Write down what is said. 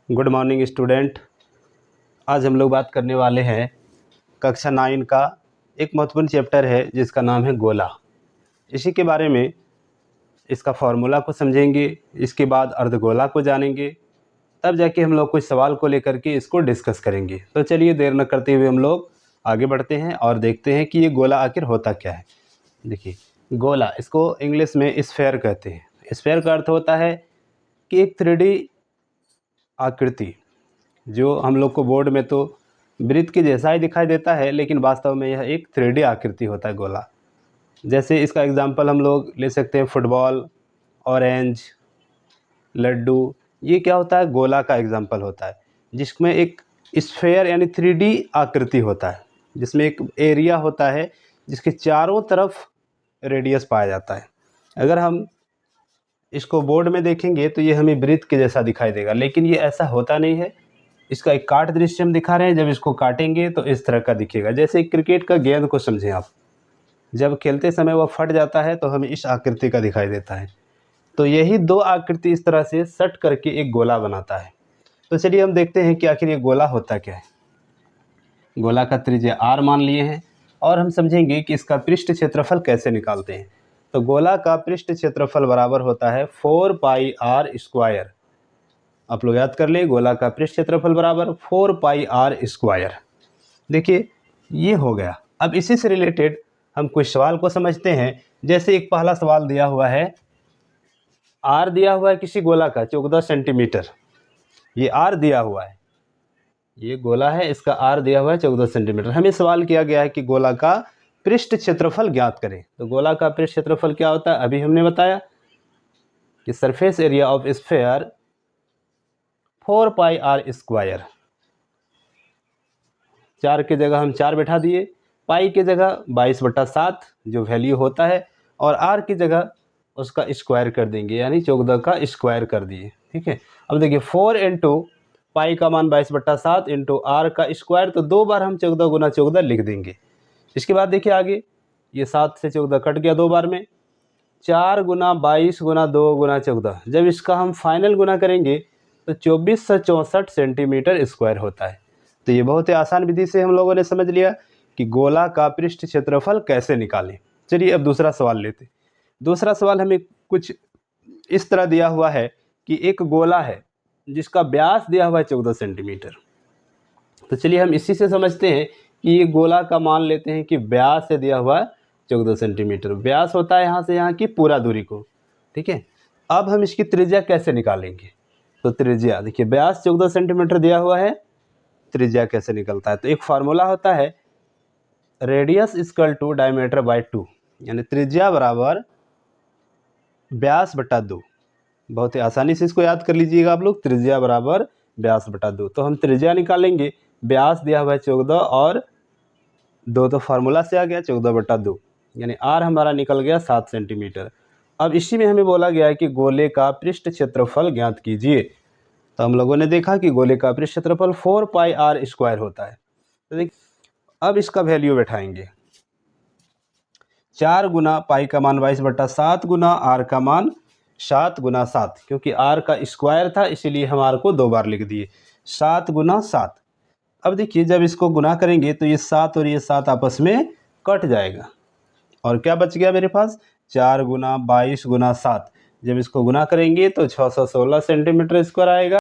Good morning student. आज हम लोग बात करने वाले हैं कक्षा 9 का एक महत्वपूर्ण चैप्टर है जिसका नाम है गोला। इसी के बारे में इसका फॉर्मूला को समझेंगे, इसके बाद अर्धगोला को जानेंगे, तब जाके हम लोग कुछ सवाल को लेकर के इसको डिस्कस करेंगे। तो चलिए देर न करते हुए हम लोग आगे बढ़ते हैं और देखते हैं कि ये गोला आखिर होता क्या है। देखिए, गोला, इसको इंग्लिश में स्फेयर कहते हैं। स्फेयर का अर्थ होता है कि एक 3D आकृति, जो हम लोग को बोर्ड में तो वृत्त के जैसा ही दिखाई देता है, लेकिन वास्तव में यह एक 3D आकृति होता है गोला। जैसे इसका एग्जांपल हम लोग ले सकते हैं फुटबॉल, ऑरेंज, लड्डू। ये क्या होता है? गोला का एग्जांपल होता है, जिसमें एक स्फेयर यानी 3D आकृति होता है, जिसमें एक एरिया होता है जिसके चारों तरफ रेडियस पाया जाता है। अगर हम इसको बोर्ड में देखेंगे तो ये हमें वृत्त के जैसा दिखाई देगा, लेकिन ये ऐसा होता नहीं है। इसका एक काट दृश्य हम दिखा रहे हैं। जब इसको काटेंगे तो इस तरह का दिखेगा। जैसे क्रिकेट का गेंद को समझें आप, जब खेलते समय वह फट जाता है तो हमें इस आकृति का दिखाई देता है। तो यही दो आकृति इस तरह से सट करके एक गोला बनाता है। तो चलिए हम देखते हैं कि आखिर ये गोला होता क्या है। गोला का त्रिज्या r मान लिए हैं और हम समझेंगे कि इसका पृष्ठ क्षेत्रफल कैसे निकालते हैं। तो गोला का पृष्ठ क्षेत्रफल बराबर होता है 4πr²। आप लोग याद कर ले, गोला का पृष्ठ क्षेत्रफल बराबर 4πr²। देखिए, ये हो गया। अब इसी से रिलेटेड हम कुछ सवाल को समझते हैं। जैसे एक पहला सवाल दिया हुआ है, r दिया हुआ है किसी गोला का 14 सेंटीमीटर। ये r दिया हुआ है, ये गोला है, इसका r दिया हुआ है 14 सेंटीमीटर। हमें सवाल किया गया है कि गोला का पृष्ठ क्षेत्रफल ज्ञात करें। तो गोला का पृष्ठ क्षेत्रफल क्या होता है? अभी हमने बताया कि surface area of sphere 4πr²। 4 की जगह हम 4 बैठा दिए, पाई की जगह 22/7 जो वैल्यू होता है, और r की जगह उसका स्क्वायर कर देंगे, यानी 14 का स्क्वायर कर दिए। ठीक है। अब देखिए 4 इंटू पाई का मान 22/7 इंटू r का स्क्वायर, तो 2 बार हम 14 गुना 14 लिख देंगे। इसके बाद देखिए आगे, ये 7 से 14 कट गया 2 बार में, 4 गुना 22 गुना 2 गुना 14। जब इसका हम फाइनल गुना करेंगे तो 2464 सेंटीमीटर स्क्वायर होता है। तो ये बहुत ही आसान विधि से हम लोगों ने समझ लिया कि गोला का पृष्ठ क्षेत्रफल कैसे निकालें। चलिए अब दूसरा सवाल लेते। दूसरा सवाल हमें कुछ इस तरह दिया हुआ है कि एक गोला है जिसका व्यास दिया हुआ है 14 सेंटीमीटर। तो चलिए हम इसी से समझते हैं कि ये गोला का मान लेते हैं कि व्यास से दिया हुआ है 14 सेंटीमीटर। व्यास होता है यहाँ से यहाँ की पूरा दूरी को। ठीक है। अब हम इसकी त्रिज्या कैसे निकालेंगे? तो त्रिज्या देखिए, व्यास 14 सेंटीमीटर दिया हुआ है, त्रिज्या कैसे निकलता है? तो एक फार्मूला होता है radius equal to diameter by 2, यानी त्रिज्या बराबर व्यास बटा 2। बहुत ही आसानी से इसको याद कर लीजिएगा आप लोग, त्रिज्या बराबर व्यास बटा 2। तो हम त्रिज्या निकालेंगे, व्यास दिया हुआ है 14 और 2 तो फार्मूला से आ गया 14/2, यानी r हमारा निकल गया 7 सेंटीमीटर। अब इसी में हमें बोला गया है कि गोले का पृष्ठ क्षेत्रफल ज्ञात कीजिए। तो हम लोगों ने देखा कि गोले का पृष्ठ क्षेत्रफल 4πr² होता है। तो देखिए, अब इसका वैल्यू बैठाएंगे, 4 गुना पाई का मान 22/7 गुना r का मान 7 गुना 7, क्योंकि r का स्क्वायर था इसीलिए हम r को 2 बार लिख दिए, 7 गुना 7। अब देखिए, जब इसको गुना करेंगे तो ये 7 और ये 7 आपस में कट जाएगा, और क्या बच गया मेरे पास? 4 गुना 22 गुना 7। जब इसको गुना करेंगे तो 616 सेंटीमीटर स्क्वायर आएगा।